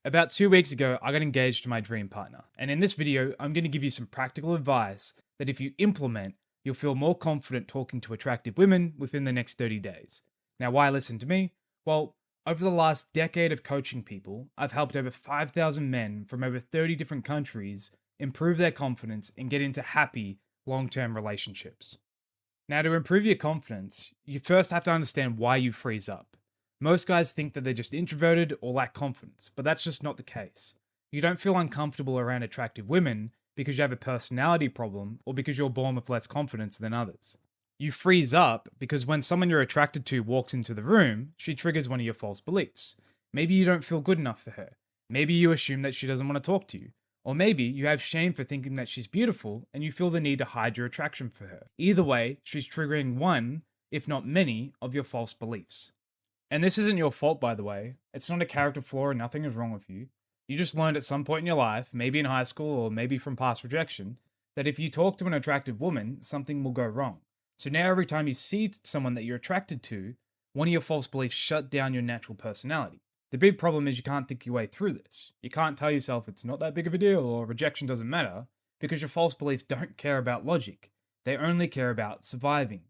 About 2 weeks ago, I got engaged to my dream partner, and in this video, I'm going to give you some practical advice that if you implement, you'll feel more confident talking to attractive women within the next 30 days. Now, why listen to me? Well, over the last decade of coaching people, I've helped over 5,000 men from over 30 different countries improve their confidence and get into happy, long-term relationships. Now, to improve your confidence, you first have to understand why you freeze up. Most guys think that they're just introverted or lack confidence, but that's just not the case. You don't feel uncomfortable around attractive women because you have a personality problem or because you're born with less confidence than others. You freeze up because when someone you're attracted to walks into the room, she triggers one of your false beliefs. Maybe you don't feel good enough for her. Maybe you assume that she doesn't want to talk to you. Or maybe you have shame for thinking that she's beautiful and you feel the need to hide your attraction for her. Either way, she's triggering one, if not many, of your false beliefs. And this isn't your fault, by the way. It's not a character flaw and nothing is wrong with you. You just learned at some point in your life, maybe in high school or maybe from past rejection, that if you talk to an attractive woman, something will go wrong. So now every time you see someone that you're attracted to, one of your false beliefs shut down your natural personality. The big problem is you can't think your way through this. You can't tell yourself it's not that big of a deal or rejection doesn't matter because your false beliefs don't care about logic. They only care about surviving.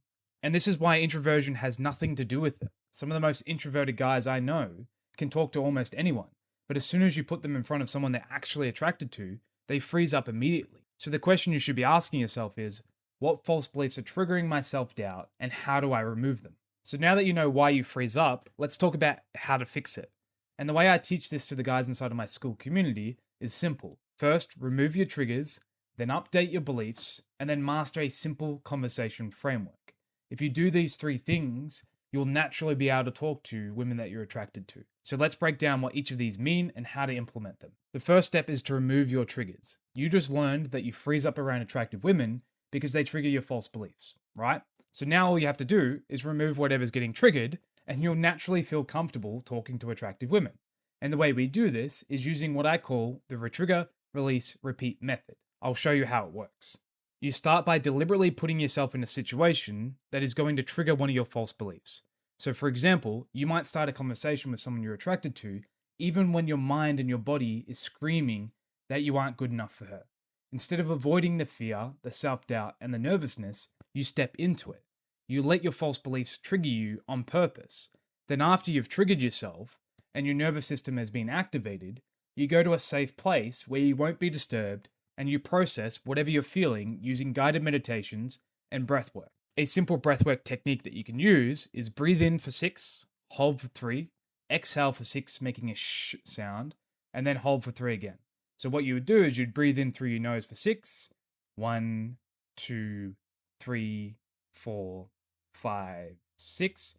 And this is why introversion has nothing to do with it. Some of the most introverted guys I know can talk to almost anyone, but as soon as you put them in front of someone they're actually attracted to, they freeze up immediately. So the question you should be asking yourself is, what false beliefs are triggering my self-doubt and how do I remove them? So now that you know why you freeze up, let's talk about how to fix it. And the way I teach this to the guys inside of my school community is simple. First, remove your triggers, then update your beliefs, and then master a simple conversation framework. If you do these three things, you'll naturally be able to talk to women that you're attracted to. So let's break down what each of these mean and how to implement them. The first step is to remove your triggers. You just learned that you freeze up around attractive women because they trigger your false beliefs, right? So now all you have to do is remove whatever's getting triggered and you'll naturally feel comfortable talking to attractive women. And the way we do this is using what I call the retrigger, release, repeat method. I'll show you how it works. You start by deliberately putting yourself in a situation that is going to trigger one of your false beliefs. So for example, you might start a conversation with someone you're attracted to, even when your mind and your body is screaming that you aren't good enough for her. Instead of avoiding the fear, the self-doubt, and the nervousness, you step into it. You let your false beliefs trigger you on purpose. Then after you've triggered yourself and your nervous system has been activated, you go to a safe place where you won't be disturbed and you process whatever you're feeling using guided meditations and breathwork. A simple breathwork technique that you can use is breathe in for 6, hold for 3, exhale for 6, making a shh sound, and then hold for 3 again. So what you would do is you'd breathe in through your nose for 6, 1, 2, 3, 4, 5, 6,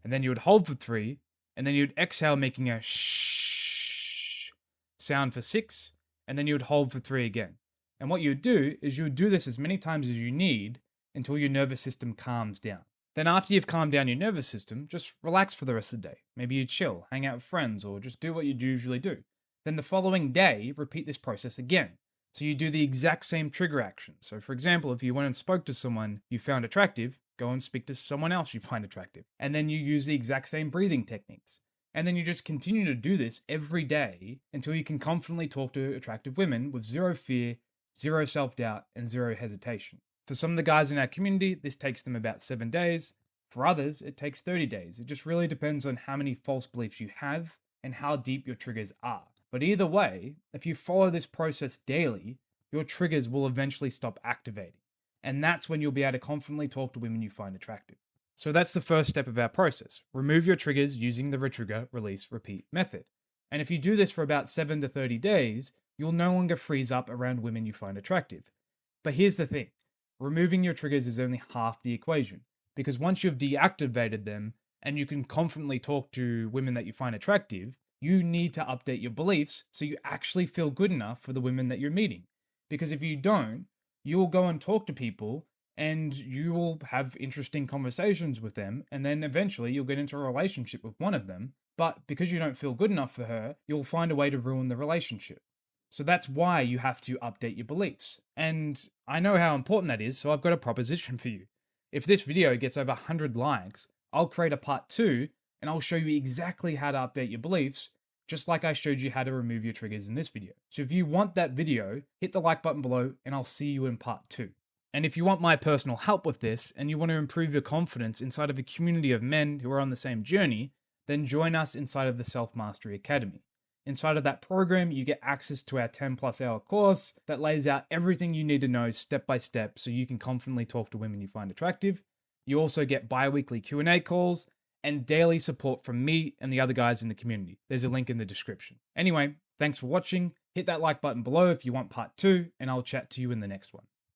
and then you would hold for 3, and then you'd exhale making a shh sound for 6, and then you would hold for 3 again. And what you would do is you would do this as many times as you need until your nervous system calms down. Then after you've calmed down your nervous system, just relax for the rest of the day. Maybe you chill, hang out with friends, or just do what you usually do. Then the following day, repeat this process again. So you do the exact same trigger action. So for example, if you went and spoke to someone you found attractive, go and speak to someone else you find attractive. And then you use the exact same breathing techniques. And then you just continue to do this every day until you can confidently talk to attractive women with zero fear, zero self-doubt, and zero hesitation. For some of the guys in our community, this takes them about 7 days. For others, it takes 30 days. It just really depends on how many false beliefs you have and how deep your triggers are. But either way, if you follow this process daily, your triggers will eventually stop activating. And that's when you'll be able to confidently talk to women you find attractive. So that's the first step of our process. Remove your triggers using the retrigger, release, repeat method. And if you do this for about 7 to 30 days, you'll no longer freeze up around women you find attractive. But here's the thing. Removing your triggers is only half the equation. Because once you've deactivated them and you can confidently talk to women that you find attractive, you need to update your beliefs so you actually feel good enough for the women that you're meeting. Because if you don't, you'll go and talk to people and you will have interesting conversations with them, and then eventually you'll get into a relationship with one of them, but because you don't feel good enough for her, you'll find a way to ruin the relationship. So that's why you have to update your beliefs. And I know how important that is, so I've got a proposition for you. If this video gets over 100 likes, I'll create a part 2 and I'll show you exactly how to update your beliefs just like I showed you how to remove your triggers in this video. So if you want that video, hit the like button below and I'll see you in part 2. And if you want my personal help with this and you want to improve your confidence inside of a community of men who are on the same journey, then join us inside of the Self Mastery Academy. Inside of that program, you get access to our 10+ hour course that lays out everything you need to know step by step so you can confidently talk to women you find attractive. You also get bi-weekly Q&A calls and daily support from me and the other guys in the community. There's a link in the description. Anyway, thanks for watching. Hit that like button below if you want part 2, and I'll chat to you in the next one.